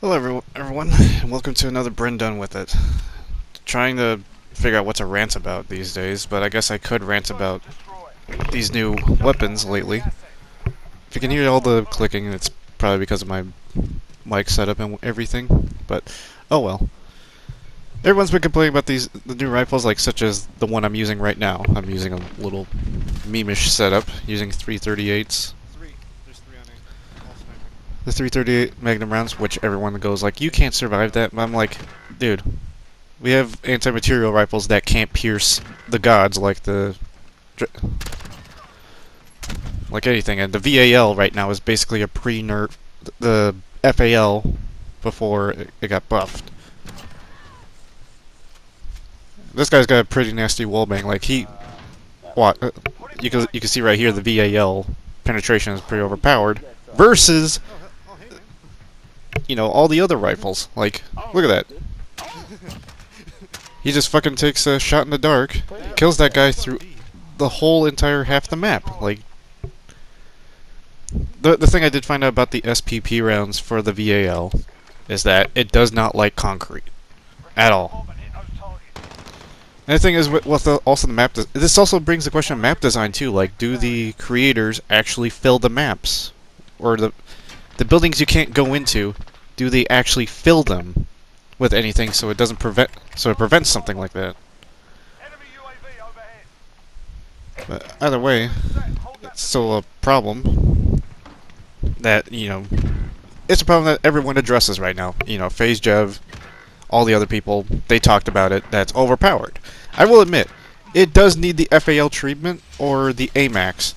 Hello everyone, and welcome to another Brendone with it. Trying to figure out what to rant about these days, but I guess I could rant about these new weapons lately. If you can hear all the clicking, it's probably because of my mic setup and everything, but oh well. Everyone's been complaining about the new rifles, like such as the one I'm using right now. I'm using a little meme-ish setup, using 338s. The 338 Magnum rounds, which everyone goes like, you can't survive that. And I'm like, dude, we have anti-material rifles that can't pierce the gods like anything, and the VAL right now is basically a pre-nerf the FAL before it got buffed. This guy's got a pretty nasty wallbang. Like you can see right here the VAL penetration is pretty overpowered versus all the other rifles. Like, look at that. He just fucking takes a shot in the dark, kills that guy through the whole entire half the map. Like, the thing I did find out about the SPP rounds for the VAL is that it does not like concrete at all. And the thing is, also the map. This also brings the question of map design too. Like, do the creators actually fill the maps, or the buildings you can't go into? Do they actually fill them with anything so it prevents something like that? But either way, it's still a problem that it's a problem that everyone addresses right now. FaZe Jev, all the other people, they talked about it. That's overpowered. I will admit, it does need the FAL treatment or the AMAX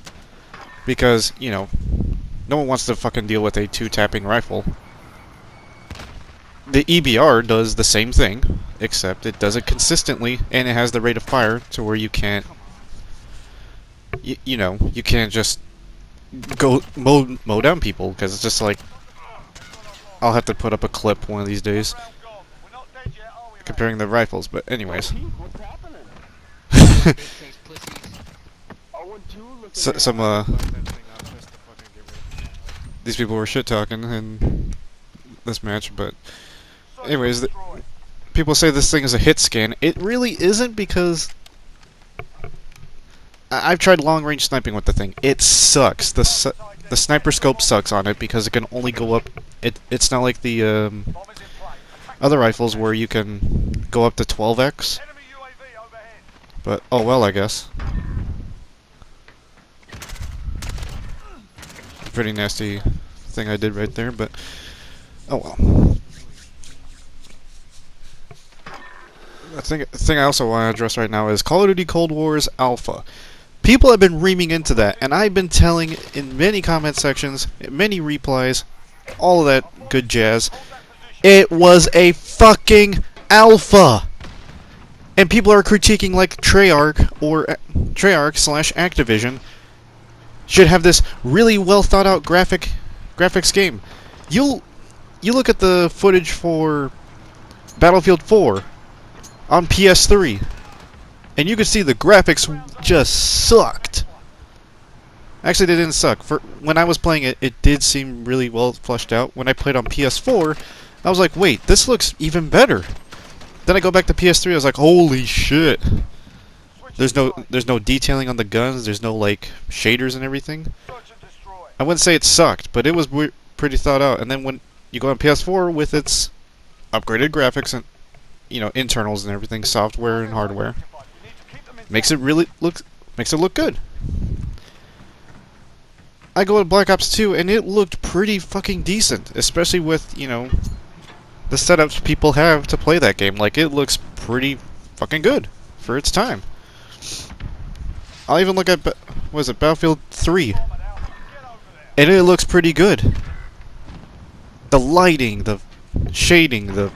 because no one wants to fucking deal with a two-tapping rifle. The EBR does the same thing, except it does it consistently, and it has the rate of fire to where you can't, you can't just go mow down people, because it's just like, I'll have to put up a clip one of these days comparing the rifles, but anyways. These people were shit talking in this match, but anyways, people say this thing is a hit scan. It really isn't, because I've tried long range sniping with the thing. It sucks. The sniper scope sucks on it because it can only go up. It's not like the other rifles where you can go up to 12x. But oh well, I guess. Pretty nasty thing I did right there, but oh well. The thing I also want to address right now is Call of Duty Cold War's Alpha. People have been reaming into that, and I've been telling in many comment sections, many replies, all of that good jazz, it was a fucking alpha! And people are critiquing like Treyarch or Treyarch / Activision should have this really well thought out graphics game. You look at the footage for Battlefield 4 on PS3, and you can see the graphics just sucked. Actually, they didn't suck. When I was playing it, it did seem really well fleshed out. When I played on PS4, I was like, wait, this looks even better. Then I go back to PS3, I was like, holy shit. There's no detailing on the guns, there's no like shaders and everything. I wouldn't say it sucked, but it was pretty thought out. And then when you go on PS4 with its upgraded graphics and internals and everything, software and hardware, makes it look good. I go to Black Ops 2 and it looked pretty fucking decent, especially with the setups people have to play that game. Like, it looks pretty fucking good for its time. I'll even look at Battlefield 3, and it looks pretty good. The lighting, the shading,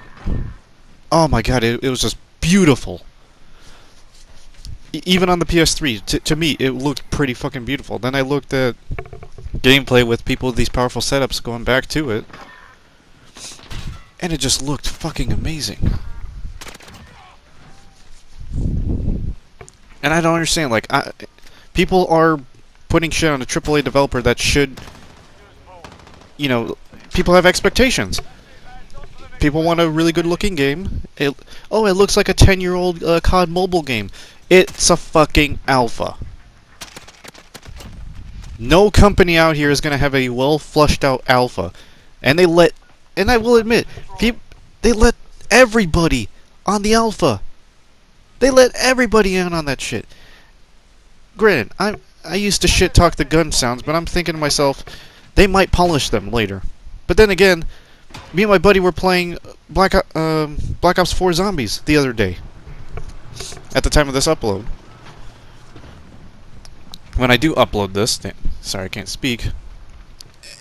oh my god, it was just beautiful. Even on the PS3, to me, it looked pretty fucking beautiful. Then I looked at gameplay with people with these powerful setups going back to it, and it just looked fucking amazing. And I don't understand, like, people are putting shit on a AAA developer that should, people have expectations. People want a really good looking game. Oh, it looks like a 10-year-old COD mobile game. It's a fucking alpha. No company out here is going to have a well flushed out alpha. And I will admit, they let everybody on the alpha. They let everybody in on that shit. Granted, I used to shit talk the gun sounds, but I'm thinking to myself, they might polish them later. But then again, me and my buddy were playing Black Ops 4 Zombies the other day. At the time of this upload. When I do upload this, sorry I can't speak.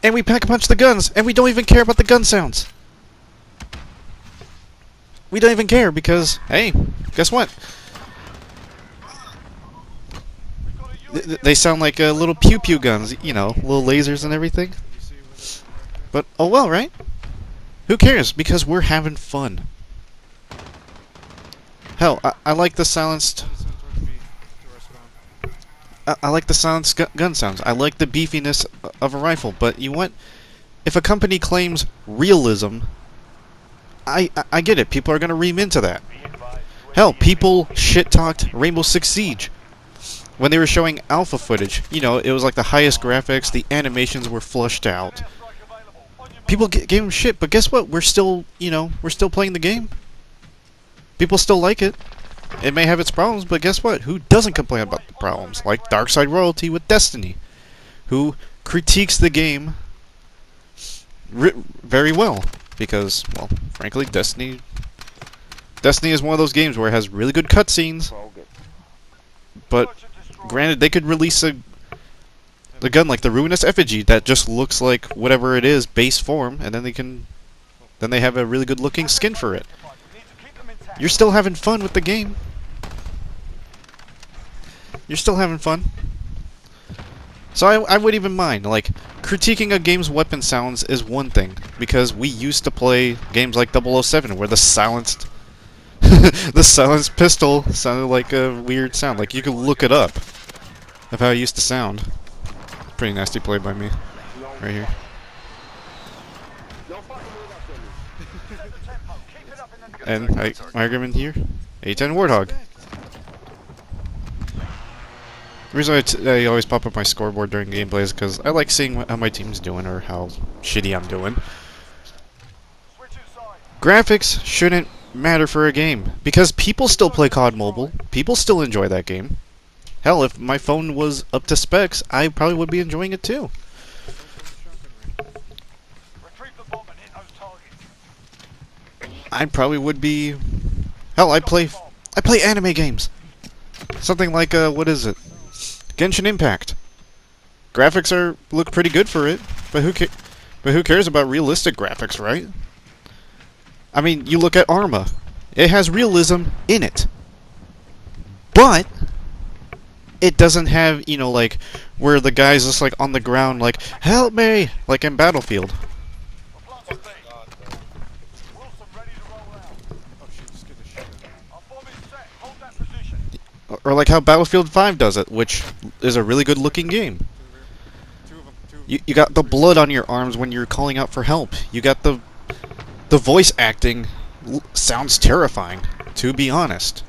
And we pack a punch the guns, and we don't even care about the gun sounds. We don't even care because, hey, guess what? They sound like little pew-pew guns, you know, little lasers and everything. But, oh well, right? Who cares? Because we're having fun. Hell, I like the silenced... I like the silenced gun sounds. I like the beefiness of a rifle. But you want... If a company claims realism, I get it. People are going to ream into that. Hell, people shit-talked Rainbow Six Siege. When they were showing alpha footage, you know, it was like the highest graphics, the animations were flushed out. People gave them shit, but guess what? We're still, you know, we're still playing the game. People still like it. It may have its problems, but guess what? Who doesn't complain about the problems? Like Darkside Royalty with Destiny, who critiques the game very well. Because, well, frankly, Destiny is one of those games where it has really good cutscenes. But granted, they could release a gun like the Ruinous Effigy that just looks like whatever it is, base form, and then they have a really good looking skin for it. You're still having fun with the game. You're still having fun. So I wouldn't even mind. Like, critiquing a game's weapon sounds is one thing, because we used to play games like 007 where the silenced the silenced pistol sounded like a weird sound. Like, you could look it up of how it used to sound. Pretty nasty play by me. Right here. And my argument here, A10 Warthog. The reason I always pop up my scoreboard during gameplay is because I like seeing how my team's doing or how shitty I'm doing. Graphics shouldn't matter for a game, because people still play COD Mobile. People still enjoy that game. Hell, if my phone was up to specs, I probably would be enjoying it too. I probably would be... Hell, I play anime games. Something like, what is it? Genshin Impact. Graphics look pretty good for it, but who cares about realistic graphics, right? I mean, you look at Arma. It has realism in it. But it doesn't have, you know, like, where the guy's just, like, on the ground, like, help me! Like in Battlefield. Or like how Battlefield 5 does it, which is a really good looking game. You got the blood on your arms when you're calling out for help. You got the voice acting sounds terrifying, to be honest.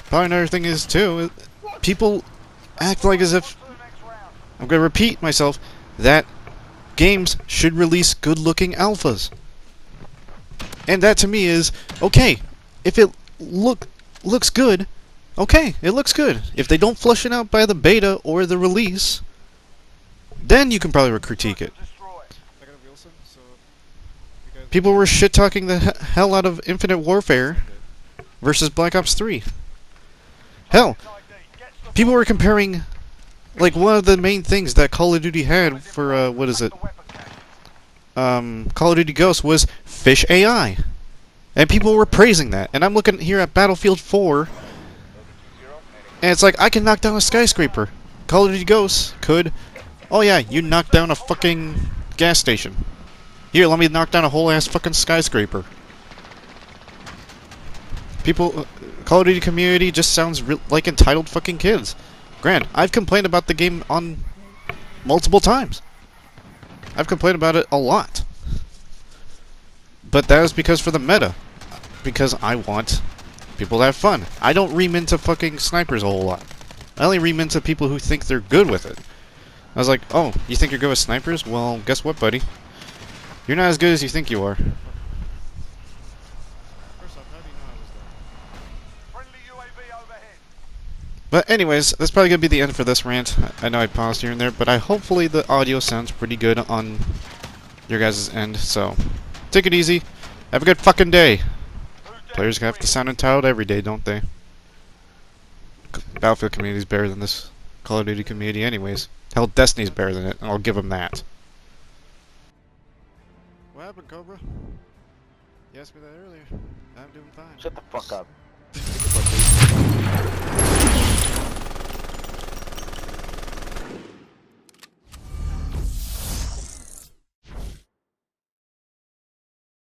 Probably another thing is, too, people act like as if, I'm going to repeat myself, that games should release good-looking alphas. And that, to me, is, okay, if it looks good, okay, it looks good. If they don't flush it out by the beta or the release, then you can probably critique it. People were shit-talking the hell out of Infinite Warfare versus Black Ops 3. Hell, people were comparing, like, one of the main things that Call of Duty had for, what is it? Call of Duty Ghosts was Fish AI. And people were praising that. And I'm looking here at Battlefield 4, and it's like, I can knock down a skyscraper. Call of Duty Ghosts could... Oh yeah, you knocked down a fucking gas station. Here, let me knock down a whole ass fucking skyscraper. People... Call of Duty community just sounds like entitled fucking kids. Grant, I've complained about the game on multiple times. I've complained about it a lot. But that is because for the meta. Because I want people to have fun. I don't ream into fucking snipers a whole lot. I only ream into people who think they're good with it. I was like, oh, you think you're good with snipers? Well, guess what, buddy? You're not as good as you think you are. First off, how do you know I was there? Friendly UAV overhead. But anyways, that's probably going to be the end for this rant. I know I paused here and there, but hopefully the audio sounds pretty good on your guys' end, so take it easy. Have a good fucking day. Players have to sound entitled every day, don't they? Battlefield community's better than this Call of Duty community anyways. Hell, Destiny's better than it, and I'll give them that. What happened, Cobra? You asked me that earlier. I'm doing fine. Shut the fuck up.